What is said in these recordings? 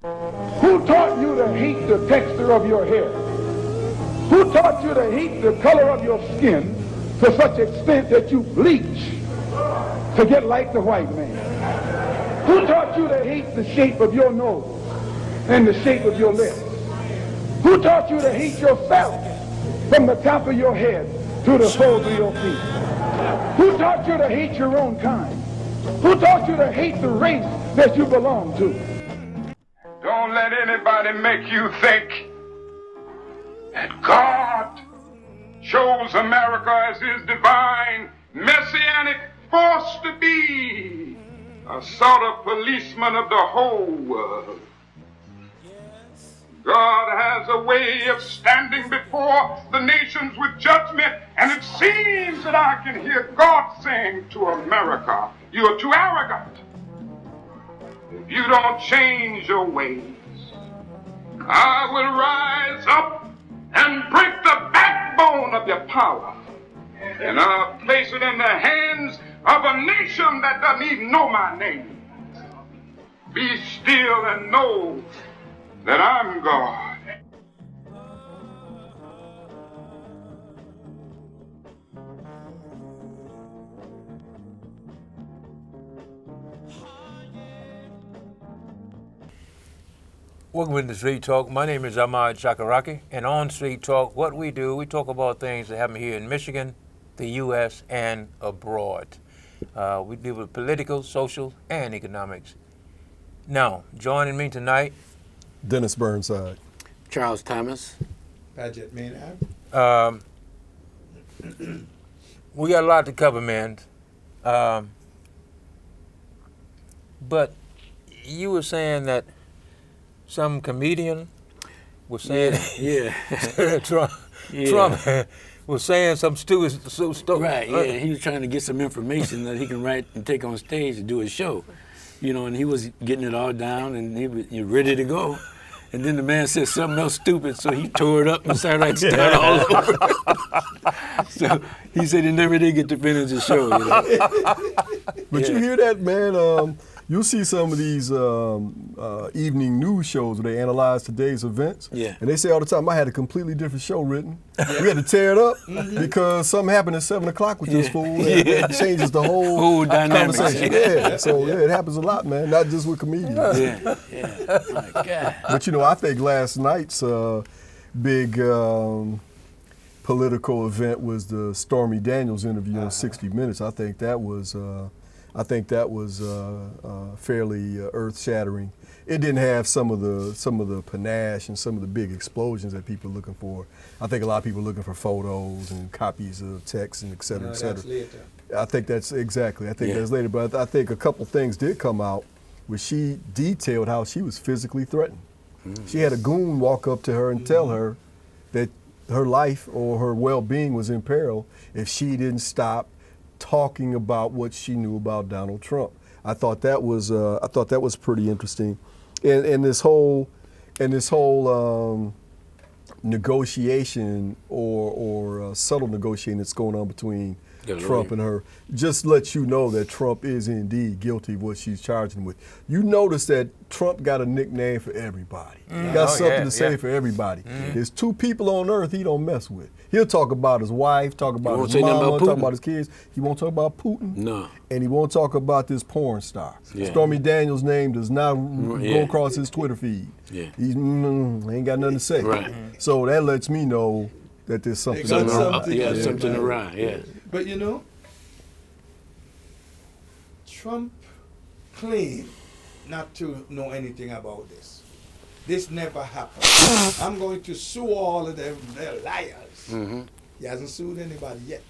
Who taught you to hate the texture of your hair? Who taught you to hate the color of your skin to such extent that you bleach to get like the white man? Who taught you to hate the shape of your nose and the shape of your lips? Who taught you to hate yourself from the top of your head to the soles of your feet? Who taught you to hate your own kind? Who taught you to hate the race that you belong to? Don't let anybody make you think that God chose America as his divine messianic force to be a sort of policeman of the whole world. God has a way of standing before the nations with judgment, and it seems that I can hear God saying to America, you are too arrogant. If you don't change your ways, I will rise up and break the backbone of your power, and I'll place it in the hands of a nation that doesn't even know my name. Be still and know that I'm God. Welcome to Street Talk. My name is Ahmad Chakaraki, and on Street Talk, what we do, we talk about things that happen here in Michigan, the U.S., and abroad. We deal with political, social, and economics. Now, joining me tonight, Dennis Burnside. Charles Thomas. Paget Maynard. we got a lot to cover, man. But you were saying that some comedian was saying Trump was saying some stupid stuff. Right, yeah. He was trying to get some information that he can write and take on stage to do a show. You know, and he was getting it all down and he was ready to go. And then the man said something else stupid, so he tore it up and started to start all over. So he said he never did get to finish the show, you know. But you hear that, man? You'll see some of these evening news shows where they analyze today's events. Yeah. And they say all the time, I had a completely different show written. We had to tear it up because something happened at 7 o'clock with this fool. And it changes the whole dynamic. conversation. Yeah. So it happens a lot, man. Not just with comedians. Yeah. My God. But you know, I think last night's big political event was the Stormy Daniels interview on 60 Minutes. I think that was fairly earth-shattering. It didn't have some of the panache and some of the big explosions that people are looking for. I think a lot of people are looking for photos and copies of text and et cetera, et cetera. That's later. I think that's exactly. I think that's later. But I think a couple things did come out where she detailed how she was physically threatened. She had a goon walk up to her and tell her that her life or her well-being was in peril if she didn't stop talking about what she knew about Donald Trump. I thought that was pretty interesting, and this whole negotiation or subtle negotiating that's going on between Trump and her just lets you know that Trump is indeed guilty of what she's charging him with. You notice that Trump got a nickname for everybody. He got something to say for everybody. There's two people on earth he don't mess with. He'll talk about his wife, talk about his mama, talk about his kids. He won't talk about Putin. No. And he won't talk about this porn star. Yeah. Stormy Daniels' name does not go across his Twitter feed. Yeah. He ain't got nothing to say. Right. So that lets me know that there's something something around, yeah. But you know, Trump claimed not to know anything about this. This never happened. I'm going to sue all of them. They're liars. He hasn't sued anybody yet.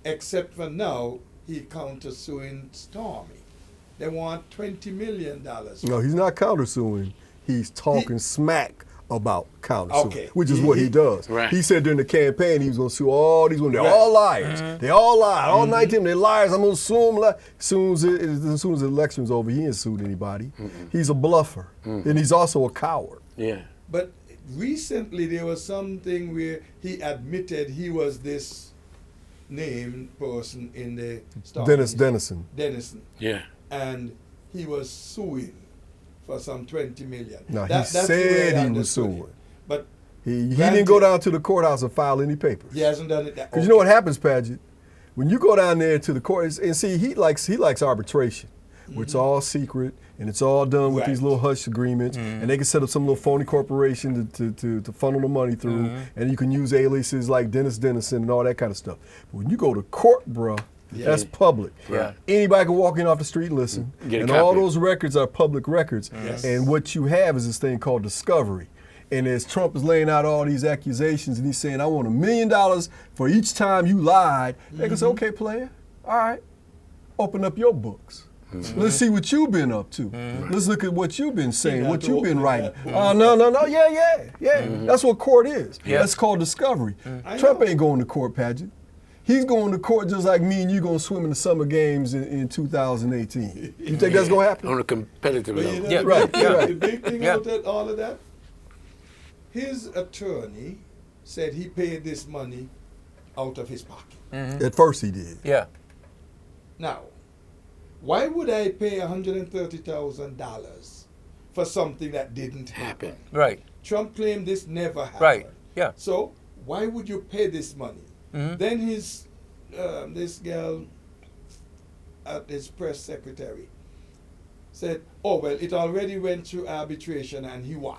Except for now, he countersuing Stormy. They want $20 million. No, he's not countersuing. He's talking smack about countersuing, which is what he does. Right. He said during the campaign he was going to sue all these women. They're all liars. They all lie. All 19 of them, they're liars. I'm going to sue them. As soon as the election's over, he ain't sued anybody. He's a bluffer. And he's also a coward. Yeah. But recently there was something where he admitted he was this named person in the Stormy. Dennis Dennison. Dennison. Yeah. And he was suing for some 20 million. No, That's he the way said I he was understood it. suing. But He Granted. didn't go down to the courthouse and file any papers. he hasn't done it. Because you know what happens, Paget? When you go down there to the court, and see, he likes arbitration, where it's all secret and it's all done with Right. these little hush agreements, and they can set up some little phony corporation to funnel the money through, and you can use aliases like Dennis Dennison and all that kind of stuff. But when you go to court, bruh, that's public. Yeah. Anybody can walk in off the street and listen, Get a and all copy. those records are public records. Yes. And what you have is this thing called discovery. And as Trump is laying out all these accusations and he's saying, I want $1 million for each time you lied, they can say, okay, player, all right, open up your books. Let's see what you've been up to. Let's look at what you've been saying, what you've been writing. Oh, no, yeah. That's what court is. Yeah. That's called discovery. I Trump know. ain't going to court, Paget. He's going to court just like me and you going to swim in the summer games in 2018. You think that's going to happen? On a competitive But level. you know, Yeah, the right, big- yeah. The big thing Yeah. out of all of that, his attorney said he paid this money out of his pocket. At first he did. Yeah. Now, why would I pay $130,000 for something that didn't happen? Right. Trump claimed this never happened. Right. Yeah. So why would you pay this money? Mhm. Then this girl, his press secretary, said, "Oh well, it already went through arbitration and he won."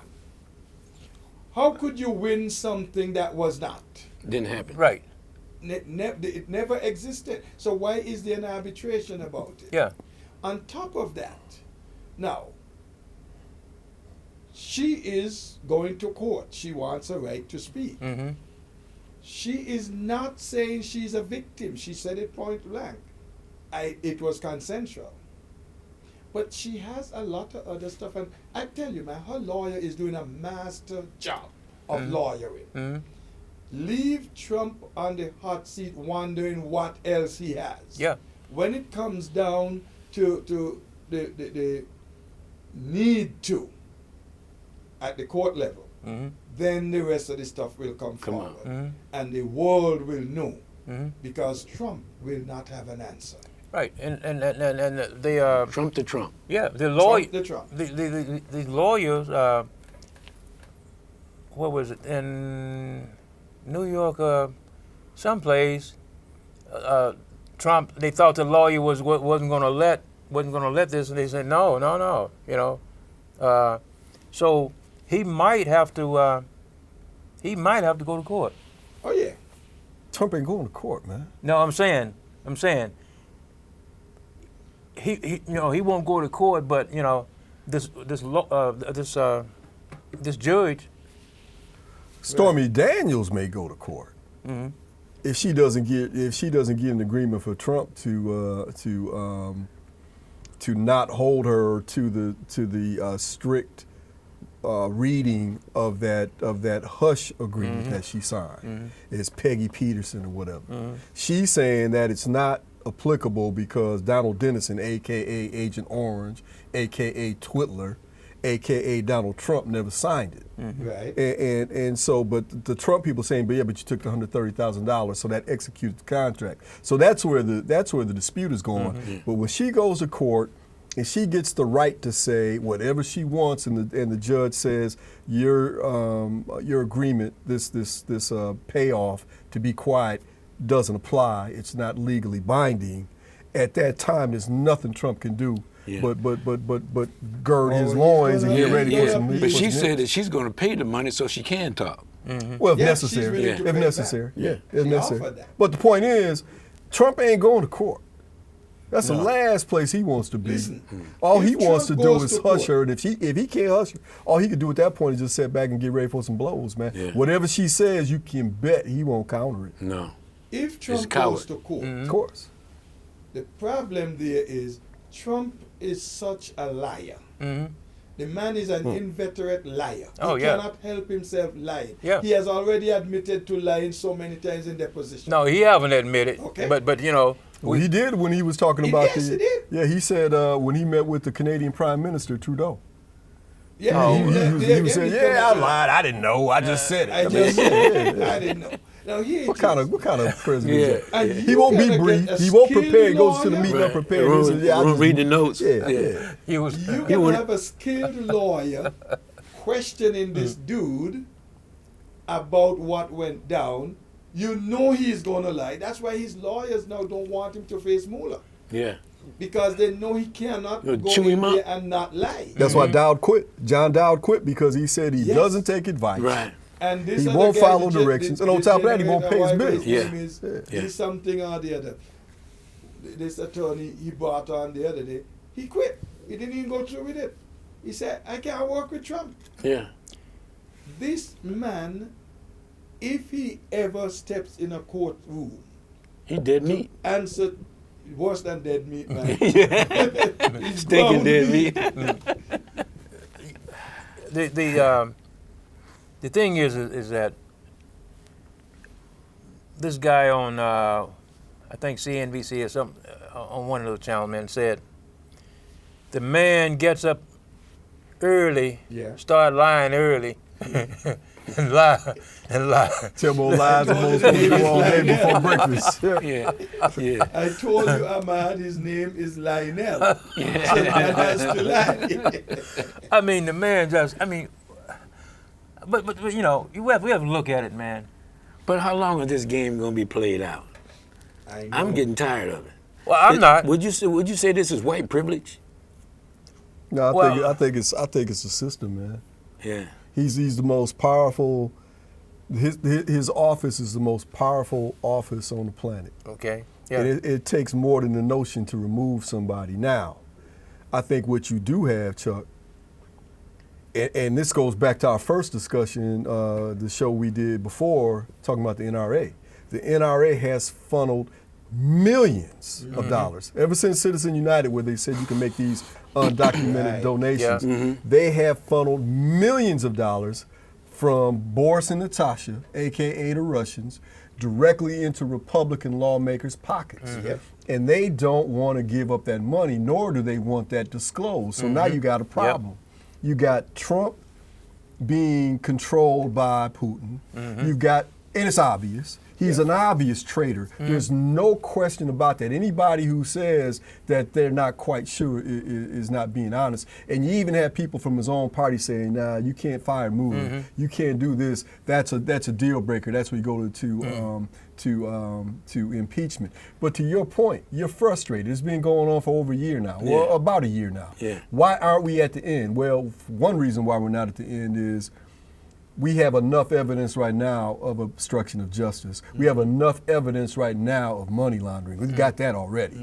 How could you win something that was not? Didn't happen. Right. It never existed. So why is there an arbitration about it? Yeah. On top of that, now, she is going to court. She wants a right to speak. Mm-hmm. She is not saying she's a victim. She said it point blank. It was consensual. But she has a lot of other stuff. And I tell you, man, her lawyer is doing a master job of lawyering. Mm-hmm. Leave Trump on the hot seat wondering what else he has. Yeah. When it comes down to the need to at the court level, Mm-hmm. then the rest of the stuff will come on. forward. Mhm. And the world will know Mm-hmm. because Trump will not have an answer. Right. And the Trump to Trump. yeah, the lawyer, the Trump. the lawyers, what was it, in New York, someplace, Trump, they thought the lawyer wasn't going to let this, and they said no, you know, so he might have to go to court. Oh yeah. Trump ain't going to court, man. No, I'm saying, he he won't go to court, but this judge. Stormy Daniels may go to court Mm-hmm. if she doesn't get an agreement for Trump to not hold her to the strict reading of that hush agreement that she signed. It's Peggy Peterson or whatever. She's saying that it's not applicable because Donald Dennison, aka Agent Orange, aka Twitler, aka Donald Trump, never signed it. Right. And so, but the Trump people saying, but you took the $130,000, so that executes the contract. So that's where the dispute is going. But when she goes to court and she gets the right to say whatever she wants, and the judge says your agreement, this payoff to be quiet doesn't apply. It's not legally binding. At that time, there's nothing Trump can do. Yeah. But gird his he's loins and gonna- get ready yeah, for some. yeah. But for she some said hits. that she's going to pay the money so she can talk. Well, if Yeah, she's necessary. willing to If pay necessary. back. Yeah, if She necessary. offered that. But the point is, Trump ain't going to court. That's the No. last place he wants to be. Listen, All if he wants to Trump do goes is to hush court- her, and if he can't hush her, all he can do at that point is just sit back and get ready for some blows, man. Yeah. Whatever she says, you can bet he won't counter it. No. If a Trump coward. goes to court, Of course. the problem there is Trump is such a liar. Mm-hmm. The man is an inveterate liar. Oh, He yeah. cannot help himself lying. Yeah. He has already admitted to lying so many times in deposition. No, he haven't admitted. Okay. But Well, he did when he was talking about Yes, he did. Yeah, he said when he met with the Canadian Prime Minister Trudeau. Yeah, Oh, He there was again, saying, he yeah, I cannot lie. lied. I didn't know. I just said it. I I mean, just said it. I didn't know. Now here What it kind is. of president Yeah. is that? And He you won't be gonna brief. get a He won't prepare. He skilled goes to the lawyer? meeting Right. unprepared. Won't- He says, yeah, I won't just- read the notes. Yeah, Yeah. yeah. He was. You He can would- have a skilled lawyer questioning this dude about what went down. You know he's going to lie. That's why his lawyers now don't want him to face Mueller. Yeah. Because they know he cannot You'll go chew in him there up. and not lie. That's why Dowd quit. John Dowd quit because he said he Yes. doesn't take advice. Right. And this He other won't guy, follow the gen- directions. the- And on the top of that, he won't generator, pay his whatever bills. Yeah. name is, Yeah. he's something or the other. This attorney he brought on the other day, he quit. He didn't even go through with it. He said, I can't work with Trump. Yeah. This man, if he ever steps in a courtroom, He dead meat. answer worse than dead meat, man. He's Stinking ground dead meat. meat. The thing is that this guy on I think CNBC or some on one of those channels, man, said the man gets up early, Yeah. start lying early, and lie. Tell more lies than most people do all day before breakfast. Yeah. Yeah. I told you, Ahmad, his name is Lionel. So that has to lie. I mean, the man just. I mean, but you know, we have to look at it, man. But how long is this game gonna be played out? I know. I'm getting tired of it. Well, I'm not. Would you say this is white privilege? No, Well- I think it's a system, man. Yeah. He's the most powerful. His office is the most powerful office on the planet. Okay. Yeah. And it takes more than the notion to remove somebody. Now, I think what you do have, Chuck, and this goes back to our first discussion, the show we did before, talking about the NRA. The NRA has funneled millions of dollars. Ever since Citizen United, where they said you can make these undocumented Right. donations, Yeah. they have funneled millions of dollars from Boris and Natasha, AKA the Russians, directly into Republican lawmakers' pockets. Yep. And they don't want to give up that money, nor do they want that disclosed. So now you got a problem. You got Trump being controlled by Putin. You've got, and it's obvious, he's an obvious traitor. There's no question about that. Anybody who says that they're not quite sure is not being honest. And you even have people from his own party saying, nah, you can't fire Mueller. You can't do this. That's a deal breaker. That's where you go to impeachment. But to your point, you're frustrated. It's been going on for over a year now, well, Yeah. about a year now. Yeah. Why aren't we at the end? Well, one reason why we're not at the end is we have enough evidence right now of obstruction of justice. We have enough evidence right now of money laundering. We've got that already.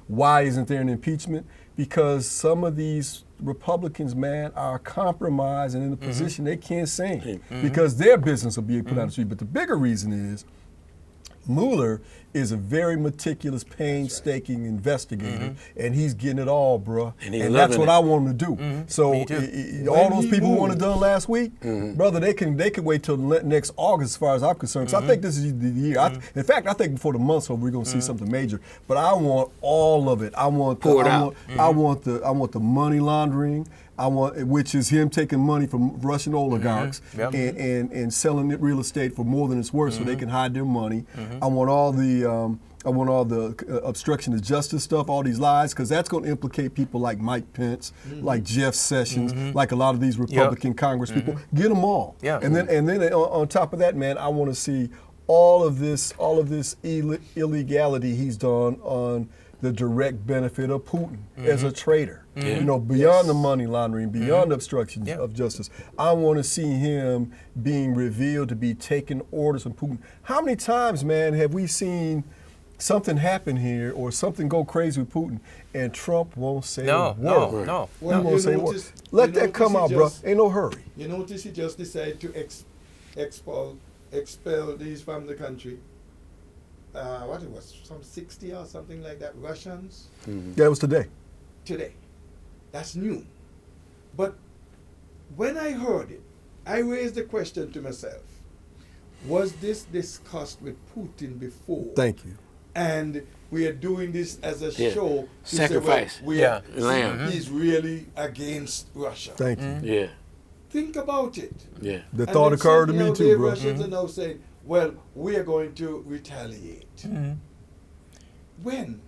Why isn't there an impeachment? Because some of these Republicans, man, are compromised and in a position they can't sing because their business will be put on the street. But the bigger reason is Mueller is a very meticulous, painstaking investigator, and he's getting it all, bruh. And he's And that's loving what it. I want him to do. So Me too. all When those he people who moved. want it done last week, brother, they can wait till next August, as far as I'm concerned. 'Cause I think this is the year. In fact, I think before the month's over, we're gonna see something major. But I want all of it. I want the, Pour it I out. want I want the money laundering. Which is him taking money from Russian oligarchs Yep. and selling it real estate for more than it's worth, so they can hide their money. I want all the obstruction of justice stuff, all these lies, because that's going to implicate people like Mike Pence, like Jeff Sessions, like a lot of these Republican Congress people. Get them all. Yeah. And then on top of that, man, I want to see all of this illegality he's done on the direct benefit of Putin as a traitor. You know, beyond the money laundering, beyond obstruction of justice. I want to see him being revealed to be taking orders from Putin. How many times, man, have we seen something happen here or something go crazy with Putin and Trump won't say a word? No. He Well, won't you say a word. notice- Let you that come notice out, he bro. just- Ain't no hurry. You notice he just decided to expel these from the country. What it was, some 60 or something like that, Russians That was today. today. That's new. But when I heard it, I raised the question to myself, was this discussed with Putin before? Thank you. And we are doing this as a Yeah. show. to Sacrifice. Say, well, Yeah. Lamb. He's really against Russia. Thank you. Yeah. Think about it. Yeah. The And thought then occurred to suddenly me now too, the bro. Russians are now saying, well, we are going to retaliate. Mhm. When?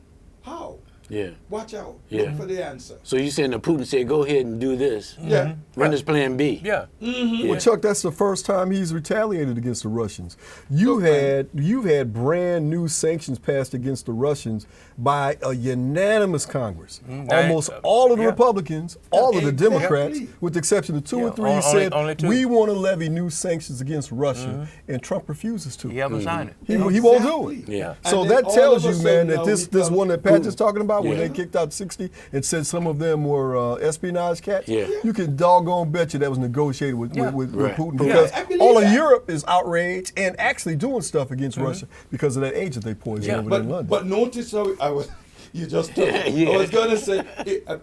How? Yeah. Watch out. Yeah. Look for the answer. So you saying that Putin said, go ahead and do this. Yeah. Run this plan B. Yeah. Well, Chuck, that's the first time he's retaliated against the Russians. You've had brand new sanctions passed against the Russians by a unanimous Congress. Almost all of the yeah. Republicans, all of the Exactly. Democrats, with the exception of two or three, Only- said only two. we want to levy new sanctions against Russia, and Trump refuses to. He haven't signed it. He won't do it. Exactly. Yeah. So And then that all tells of a you, sudden man, that now this we come- one that Pat is talking about, when Yeah. they kicked out 60 and said some of them were espionage cats, Yeah. you can doggone bet you that was negotiated with, Yeah. with Right. Putin, Yeah. because I believe all of that. Europe is outraged and actually doing stuff against Russia because of that agent they poisoned Yeah. over there in London. But notice how I was. You just told me. Yeah. I was gonna say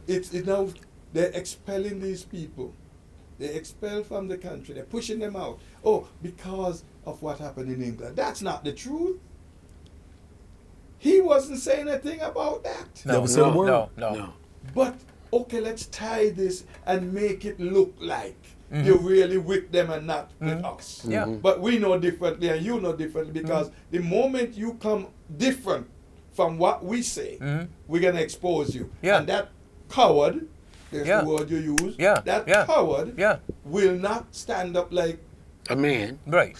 it's now they're expelling these people. They expel from the country. They're pushing them out. Oh, because of what happened in England. That's not the truth. He wasn't saying a thing about that. Never said a word. No. But okay, let's tie this and make it look like you're really with them and not with us. Yeah. But we know differently and you know differently because the moment you come different from what we say, we're gonna expose you. Yeah. And that coward, there's Yeah. the word you use, Yeah. that Yeah. coward Yeah. will not stand up like A man, Right.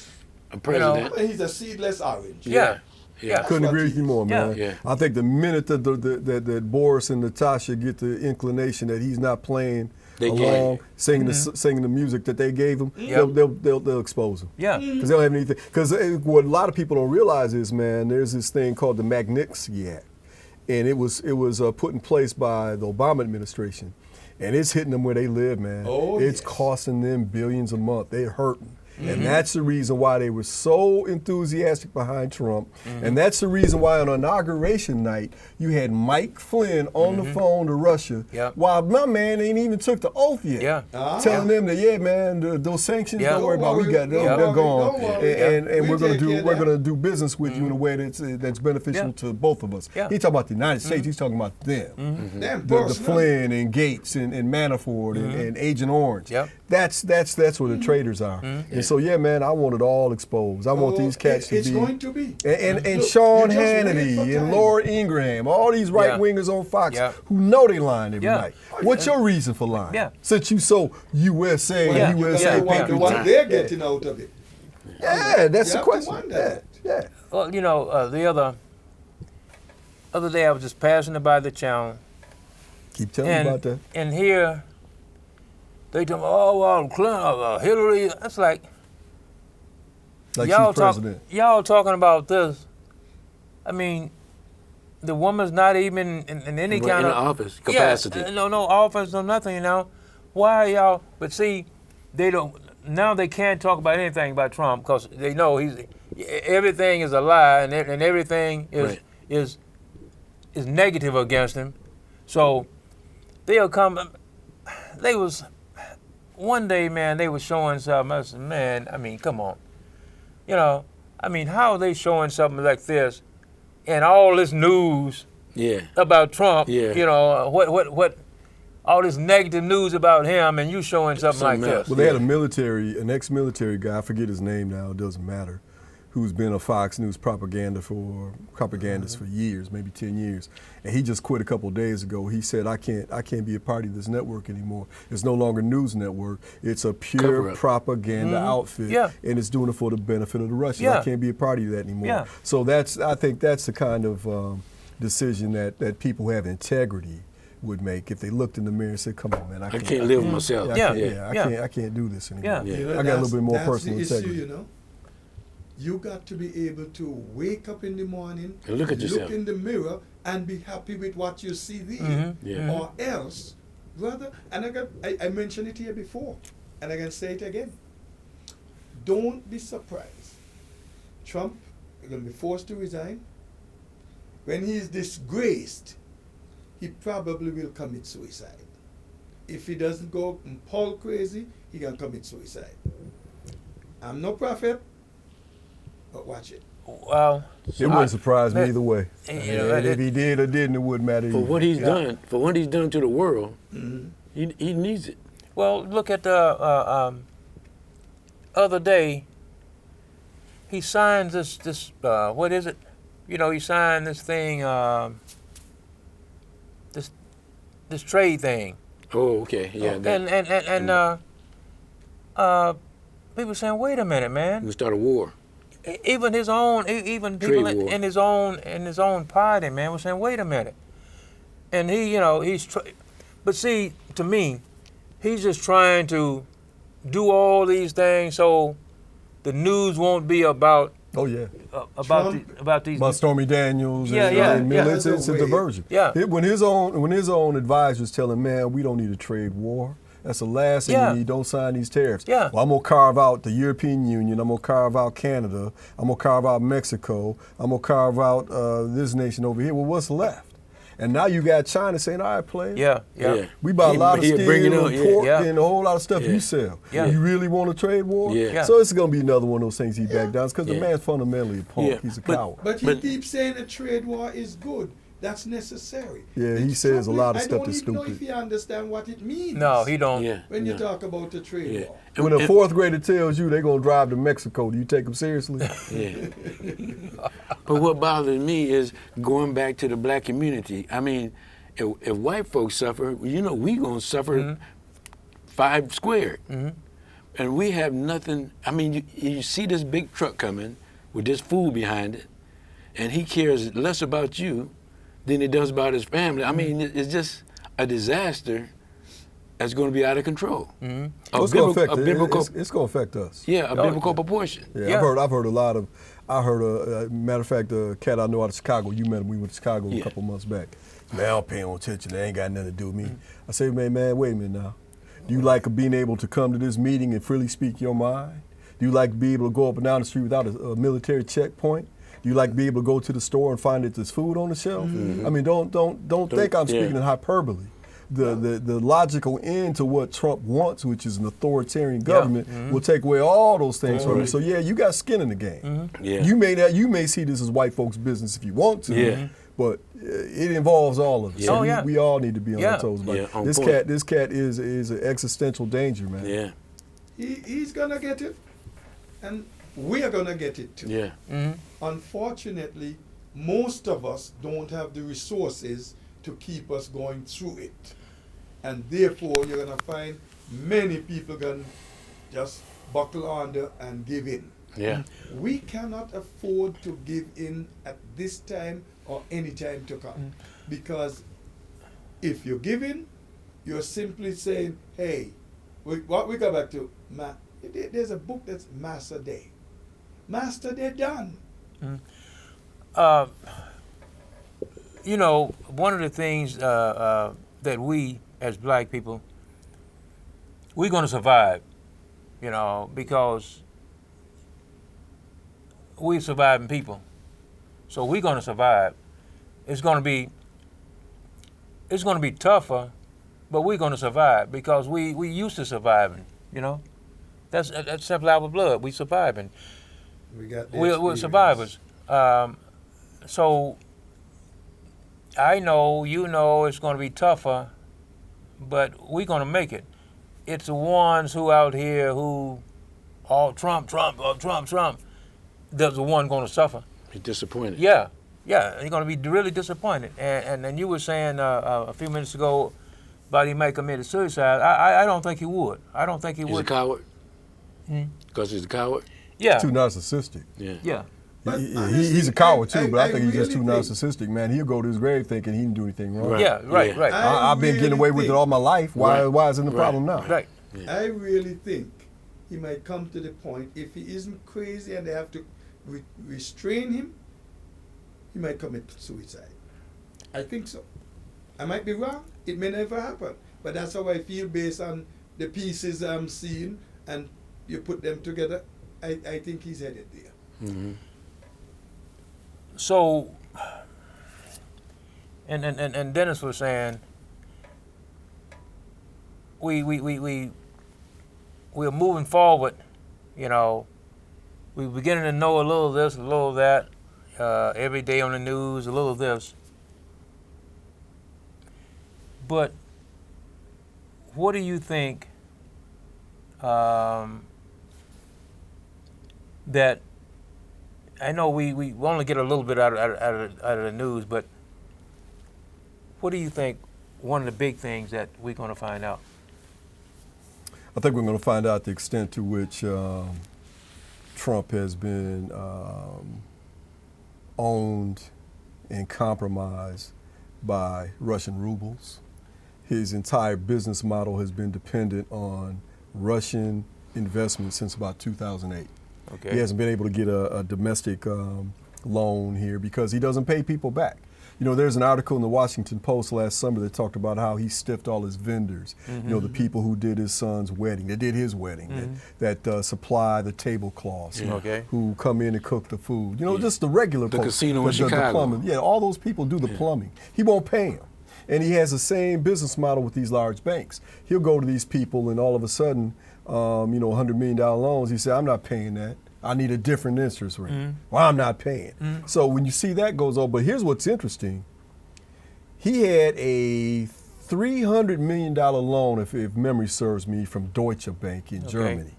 a president. he's a seedless orange. Yeah. Yeah. Couldn't what agree he with you more, Yeah. man. Yeah. I think the minute that Boris and Natasha get the inclination that he's not playing They along, can. singing the music that they gave him, Yeah. they'll expose him. Yeah. Because they don't have anything. Because what a lot of people don't realize is, man, there's this thing called the Magnitsky Act, and it was put in place by the Obama administration, and it's hitting them where they live, man. Oh, it's yes. costing them billions a month. They're hurting. And that's the reason why they were so enthusiastic behind Trump. And that's the reason why on inauguration night, you had Mike Flynn on the phone to Russia, Yep. while my man ain't even took the oath yet. Yeah. Telling them that, yeah, man, those sanctions, Yeah. don't worry about it. We got them. Don't They're worry, gone. don't worry. And We'll we're gonna take care of we're that. gonna do business with you in a way that's beneficial Yeah. to both of us. Yeah. He's talking about the United States. He's talking about them. Them The personal. Flynn and Gates and Manafort and Agent Orange. Yep. That's where the traitors are. And so yeah, man, I want it all exposed. I want Oh, these cats to it's be. going to be. And Look, Sean you just wait Hannity for and time. Laura Ingraham, all these right wingers on Fox Yeah. who know they lying every Yeah. night. What's your reason for lying? Yeah. Since you so USA Well, Yeah. and you USA gotta wonder patriotism. what they're getting out of it. Yeah, that's You the have to question. wonder Yeah, that. yeah. Well, you know, the other day I was just passing by the channel, Keep telling me about that. and here they tell me, oh, well, Clinton, Hillary. That's like Like y'all she's president. y'all talking about this. I mean, the woman's not even in any In kind the of office capacity. Yeah, no office, no nothing. You know, why are y'all? But see, they don't. Now they can't talk about anything about Trump because they know everything is a lie and everything Right. is negative against him. So they'll come. They was one day, man. They was showing something. I said, man, I mean, come on. You know, I mean, how are they showing something like this, and all this news Yeah. about Trump? Yeah. You know, what? All this negative news about him, and you showing something like Something else. this. Well, they had an ex-military guy, I forget his name now, it doesn't matter, who's been a Fox News propagandist for years, maybe 10 years. And he just quit a couple of days ago. He said, I can't be a part of this network anymore. It's no longer a news network. It's a pure Cover-up. propaganda outfit. Yeah. And it's doing it for the benefit of the Russians. Yeah. I can't be a party to that anymore. Yeah. So I think that's the kind of decision that people who have integrity would make if they looked in the mirror and said, come on, man, I can't live with myself. Yeah. I can't do this anymore. Yeah. Yeah. You know, I got a that's- little bit more that's personal the issue, integrity. you know. You got to be able to wake up in the morning, And look at yourself. in the mirror, and be happy with what you see there. Yeah. Or else, brother, and I mentioned it here before, and I can say it again. Don't be surprised. Trump is going to be forced to resign. When he is disgraced, he probably will commit suicide. If he doesn't go Paul crazy, he can commit suicide. I'm no prophet, but watch it. Well, It wouldn't surprise me either way. You know, And if he did or didn't, it wouldn't matter For either. what he's done, to the world, he needs it. Well, look at the other day. he signs this what is it? You know, he signed this thing, this trade thing. Oh, okay, yeah. People saying, wait a minute, man. We start a war. Even his own, even people Trade war. in his own party, man, was saying, wait a minute. And he, you know, but see, to me, he's just trying to do all these things so the news won't be about Oh yeah. about these. About Stormy Daniels and Miller. It's a diversion. Yeah. When his own advisors tell him, man, we don't need a trade war. That's the last thing you need. Don't sign these tariffs. Yeah. Well, I'm gonna carve out the European Union. I'm gonna carve out Canada. I'm gonna carve out Mexico. I'm gonna carve out this nation over here. Well, what's left? And now you got China saying, all right, players. Yeah. We buy a lot of steel and pork and a whole lot of stuff you sell. Yeah. You really want a trade war? Yeah. So it's going to be another one of those things he back down because the man's fundamentally a punk. Yeah. He's a coward. But he keeps saying a trade war is good. That's necessary. Yeah, he says a lot of stuff that's I don't even know if stupid. he understands what it means. No, he don't. Yeah. When you talk about a trade war. When a fourth grader tells you they're going to drive to Mexico, do you take them seriously? Yeah. But what bothers me is going back to the black community. I mean, if white folks suffer, you know, we gonna suffer 5 squared. And we have nothing. I mean, you see this big truck coming with this fool behind it, and he cares less about you than he does about his family. I mean, it's just a disaster that's going to be out of control. It's going to affect us. Yeah, a biblical proportion. Yeah, I've heard a lot of. Matter of fact, a cat I know out of Chicago. You met him. We went to Chicago a couple months back. Man, I don't pay no attention. They ain't got nothing to do with me. I say, man, wait a minute now. Do you like being able to come to this meeting and freely speak your mind? Do you like to be able to go up and down the street without a military checkpoint? Do you like to be able to go to the store and find that there's food on the shelf? I mean, don't think I'm speaking in hyperbole. The logical end to what Trump wants, which is an authoritarian government, will take away all those things from you. So you got skin in the game. You may see this as white folks' business if you want to, but it involves all of us. So we all need to be on our toes about it. This cat is an existential danger, man. Yeah. He's gonna get it, and we are gonna get it too. Yeah. Unfortunately, most of us don't have the resources to keep us going through it. And therefore, you're going to find many people going to just buckle under and give in. Yeah. We cannot afford to give in at this time or any time to come. Because if you give in, you're simply saying, hey, what we go back to, there's a book that's Master Day. Master Day done. You know, one of the things that we, as black people, we're going to survive, you know, because we're surviving people. So we're going to survive. It's going to be tougher, but we're going to survive because we used to surviving, you know. That's simply our blood. We surviving. We're survivors. So I know, you know, it's going to be tougher, but we're going to make it. It's the ones who out here who, Trump, that's the one going to suffer. He's disappointed. Yeah, they're going to be really disappointed. And you were saying a few minutes ago about he might commit suicide. I don't think he would. I don't think he would. He's a coward? Because he's a coward? Yeah. Too narcissistic. Yeah. He's a coward too, but I think he's just too narcissistic, man. He'll go to his grave thinking he didn't do anything wrong. Right. I've been getting away with it all my life. Why isn't the problem now? Right. I really think he might come to the point, if he isn't crazy and they have to restrain him, he might commit suicide. I think so. I might be wrong. It may never happen. But that's how I feel based on the pieces I'm seeing, and you put them together. I think he's headed there. So, and Dennis was saying, we're moving forward, you know. We're beginning to know a little of this, a little of that, every day on the news, a little of this. But what do you think that I know we only get a little bit out of the news, but what do you think one of the big things that we're going to find out? I think we're going to find out the extent to which Trump has been owned and compromised by Russian rubles. His entire business model has been dependent on Russian investment since about 2008. Okay. He hasn't been able to get a domestic loan here because he doesn't pay people back. You know, there's an article in the Washington Post last summer that talked about how he stiffed all his vendors. You know, the people who did his son's wedding, that did his wedding, that supply the tablecloths, Okay. who come in and cook the food. You know, just the regular The folks. casino in the Chicago. plumbing. Yeah, all those people do the plumbing. He won't pay them. And he has the same business model with these large banks. He'll go to these people and all of a sudden, you know, $100 million loans, he said, I'm not paying that. I need a different interest rate. Well, I'm not paying. So when you see that goes on, but here's what's interesting. He had a $300 million loan, if memory serves me, from Deutsche Bank in Germany.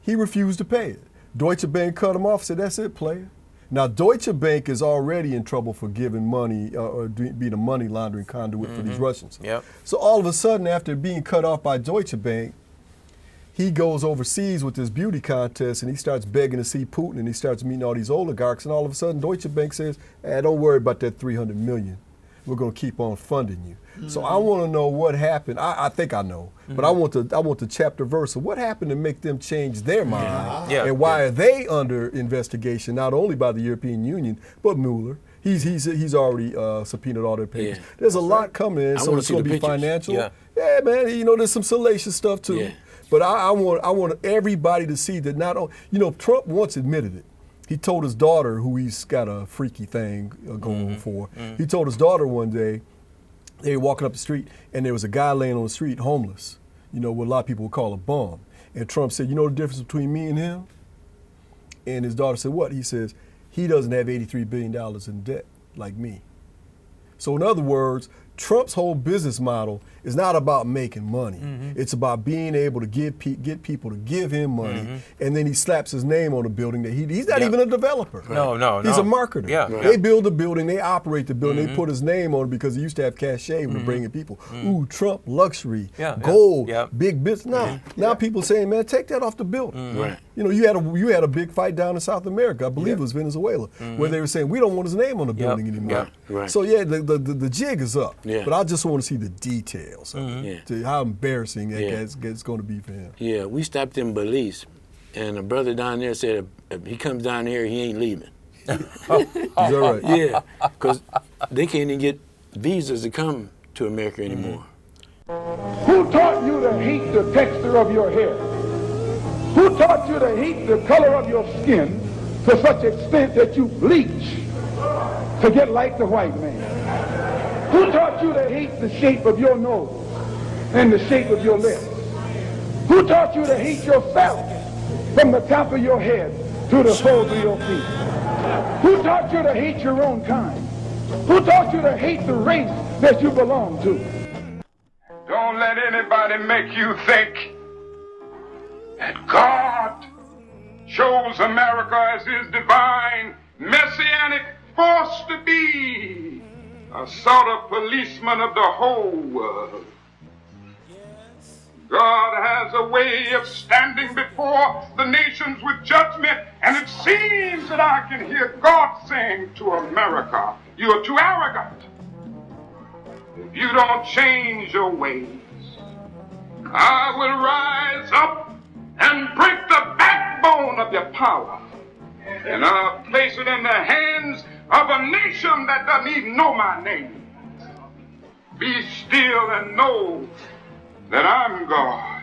He refused to pay it. Deutsche Bank cut him off, said, that's it, player. Now, Deutsche Bank is already in trouble for giving money or being a money laundering conduit for these Russians. Yep. So all of a sudden, after being cut off by Deutsche Bank, he goes overseas with this beauty contest and he starts begging to see Putin and he starts meeting all these oligarchs, and all of a sudden Deutsche Bank says, don't worry about that $300 million. We're going to keep on funding you. So I want to know what happened. I think I know, but I want the chapter verse of what happened to make them change their mind, Yeah. and why are they under investigation not only by the European Union but Mueller. He's already subpoenaed all their papers. Yeah. There's a lot coming in, I so wanna it's see going to the be pictures. financial. Yeah. Man, you know, there's some salacious stuff too. Yeah. But I want everybody to see that not only, you know, Trump once admitted it. He told his daughter, who he's got a freaky thing going for, he told his daughter one day, they were walking up the street, and there was a guy laying on the street, homeless, you know, what a lot of people would call a bum. And Trump said, you know the difference between me and him? And his daughter said, what? He says, he doesn't have $83 billion in debt like me. So in other words, Trump's whole business model is not about making money. It's about being able to get people to give him money, and then he slaps his name on the building that he's not even a developer. No. He's a marketer. Yeah. They build the building, they operate the building, they put his name on it because he used to have cachet when bringing people. Ooh, Trump, luxury, gold, big business. Now people saying, man, take that off the building. Right. You know, you had a big fight down in South America, I believe it was Venezuela, where they were saying, we don't want his name on the building anymore. Right. So yeah, the jig is up. Yeah. But I just want to see the details of it, to how embarrassing it's going to be for him. Yeah, we stopped in Belize, and a brother down there said if he comes down here, he ain't leaving. Is that right? Yeah, because they can't even get visas to come to America anymore. Who taught you to hate the texture of your hair? Who taught you to hate the color of your skin to such extent that you bleach to get like the white man? Who taught you to hate the shape of your nose and the shape of your lips? Who taught you to hate yourself from the top of your head to the soles of your feet? Who taught you to hate your own kind? Who taught you to hate the race that you belong to? Don't let anybody make you think that God chose America as his divine messianic force to be a sort of policeman of the whole world. God has a way of standing before the nations with judgment, and it seems that I can hear God saying to America, you are too arrogant. If you don't change your ways, I will rise up and break the backbone of your power, and I'll place it in the hands of a nation that doesn't even know my name. Be still and know that I'm God.